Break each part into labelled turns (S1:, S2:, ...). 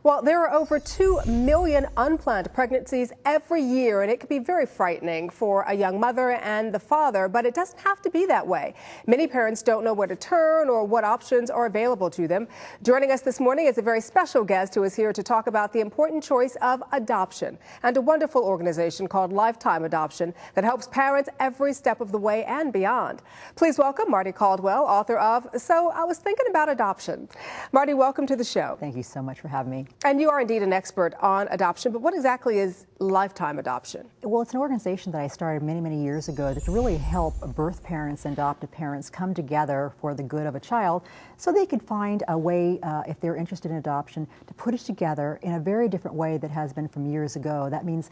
S1: Well, there are over 2 million unplanned pregnancies every year, and it can be very frightening for a young mother and the father, but it doesn't have to be that way. Many parents don't know where to turn or what options are available to them. Joining us this morning is a very special guest who is here to talk about the important choice of adoption and a wonderful organization called Lifetime Adoption that helps parents every step of the way and beyond. Please welcome Mardie Caldwell, author of So I Was Thinking About Adoption. Mardie, welcome to the show.
S2: Thank you so much for having me.
S1: And you are indeed an expert on adoption, but what exactly is Lifetime Adoption?
S2: Well, it's an organization that I started many, many years ago to really help birth parents and adoptive parents come together for the good of a child so they could find a way, if they're interested in adoption, to put it together in a very different way that has been from years ago. That means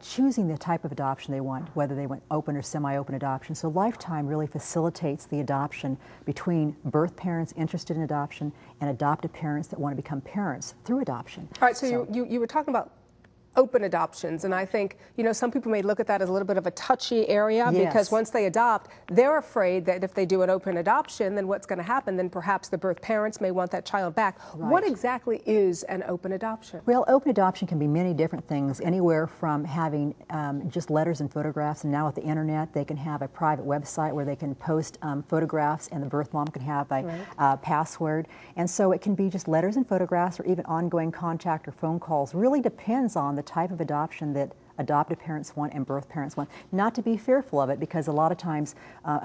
S2: choosing the type of adoption they want, whether they want open or semi-open adoption. So Lifetime really facilitates the adoption between birth parents interested in adoption and adoptive parents that want to become parents through adoption.
S1: All right, so you were talking about open adoptions, and I think, you know, some people may look at that as a little bit of a touchy area.
S2: Yes.
S1: Because once they adopt, they're afraid that if they do an open adoption, then what's going to happen? Then perhaps the birth parents may want that child back.
S2: Right.
S1: What exactly is an open adoption?
S2: Well, open adoption can be many different things, anywhere from having just letters and photographs, and now with the internet they can have a private website where they can post photographs, and the birth mom can have a password. And so it can be just letters and photographs or even ongoing contact or phone calls. Really depends on the type of adoption that adoptive parents want and birth parents want. Not to be fearful of it, because a lot of times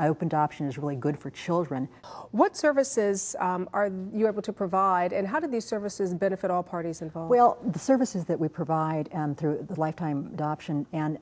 S2: open adoption is really good for children.
S1: What services are you able to provide, and how do these services benefit all parties involved?
S2: Well, the services that we provide through the Lifetime Adoption, and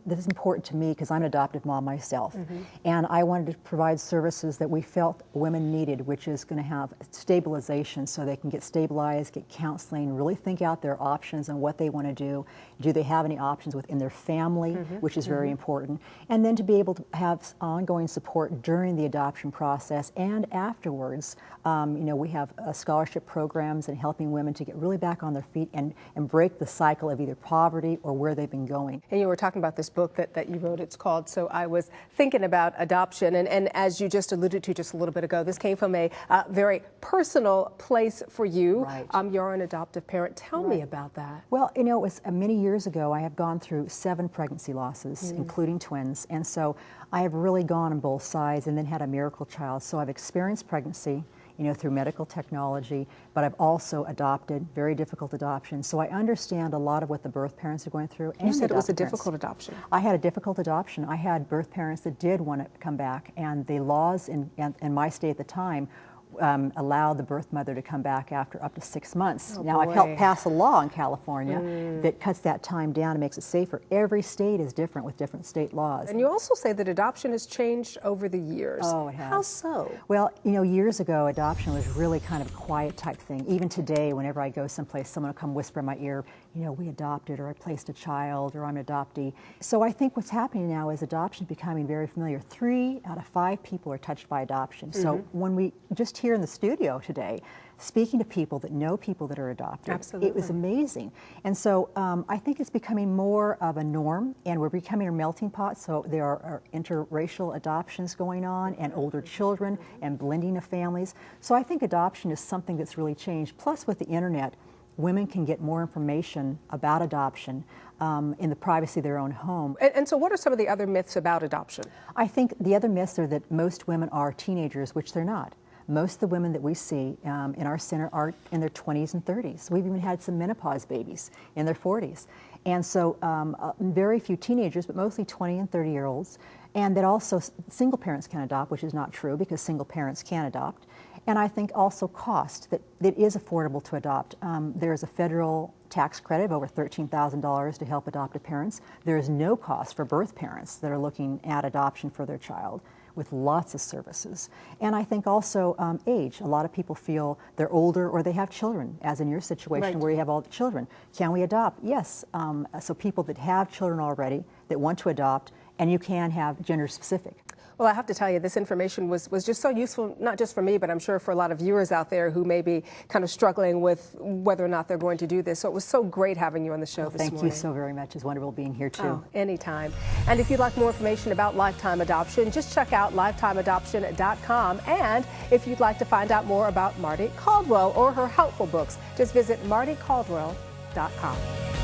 S2: this is important to me because I'm an adoptive mom myself, and I wanted to provide services that we felt women needed, which is going to have stabilization so they can get stabilized, get counseling, really think out their options and what they want to do. Do they have any options within their family, which is very important, and then to be able to have ongoing support during the adoption process and afterwards. You know, we have scholarship programs and helping women to get really back on their feet and break the cycle of either poverty or where they've been going.
S1: And you were talking about this book that you wrote. It's called So I Was Thinking About Adoption, and as you just alluded to just a little bit ago, this came from a very personal place for you.
S2: Right.
S1: You're an adoptive parent. Tell me about that.
S2: Well, you know, it was many years ago. I have gone through 7 pregnancy losses, including twins, and so I have really gone on both sides and then had a miracle child. So I've experienced pregnancy, you know, through medical technology, but I've also adopted, very difficult adoption. So I understand a lot of what the birth parents are going through. And
S1: you said it was a
S2: parents.
S1: difficult adoption.
S2: I had a difficult adoption. I had birth parents that did want to come back, and the laws in my state at the time allowed the birth mother to come back after up to 6 months.
S1: Oh,
S2: now,
S1: boy.
S2: I've helped pass a law in California that cuts that time down and makes it safer. Every state is different with different state laws.
S1: And you also say that adoption has changed over the years.
S2: Oh, it has.
S1: How so?
S2: Well, you know, years ago, adoption was really kind of a quiet type thing. Even today, whenever I go someplace, someone will come whisper in my ear, you know, we adopted, or I placed a child, or I'm an adoptee. So I think what's happening now is adoption becoming very familiar. 3 out of 5 people are touched by adoption. So when we, just here in the studio today, speaking to people that know people that are adopted, it was amazing. And so I think it's becoming more of a norm, and we're becoming a melting pot. So there are interracial adoptions going on, and older children, and blending of families. So I think adoption is something that's really changed. Plus, with the internet, women can get more information about adoption in the privacy of their own home.
S1: And so what are some of the other myths about adoption?
S2: I think the other myths are that most women are teenagers, which they're not. Most of the women that we see in our center are in their 20s and 30s. We've even had some menopause babies in their 40s. And so very few teenagers, but mostly 20 and 30-year-olds. And that also single parents can adopt, which is not true because single parents can adopt. And I think also cost, that it is affordable to adopt. There is a federal tax credit of over $13,000 to help adoptive parents. There is no cost for birth parents that are looking at adoption for their child, with lots of services. And I think also age. A lot of people feel they're older or they have children, as in your situation where you have all the children. Can we adopt? Yes. So people that have children already that want to adopt, and you can have gender specific.
S1: Well, I have to tell you, this information was just so useful, not just for me, but I'm sure for a lot of viewers out there who may be kind of struggling with whether or not they're going to do this. So it was so great having you on the show this morning.
S2: Thank you so very much. It's wonderful being here, too.
S1: Oh, anytime. And if you'd like more information about lifetime adoption, just check out lifetimeadoption.com. And if you'd like to find out more about Mardie Caldwell or her helpful books, just visit MardieCaldwell.com.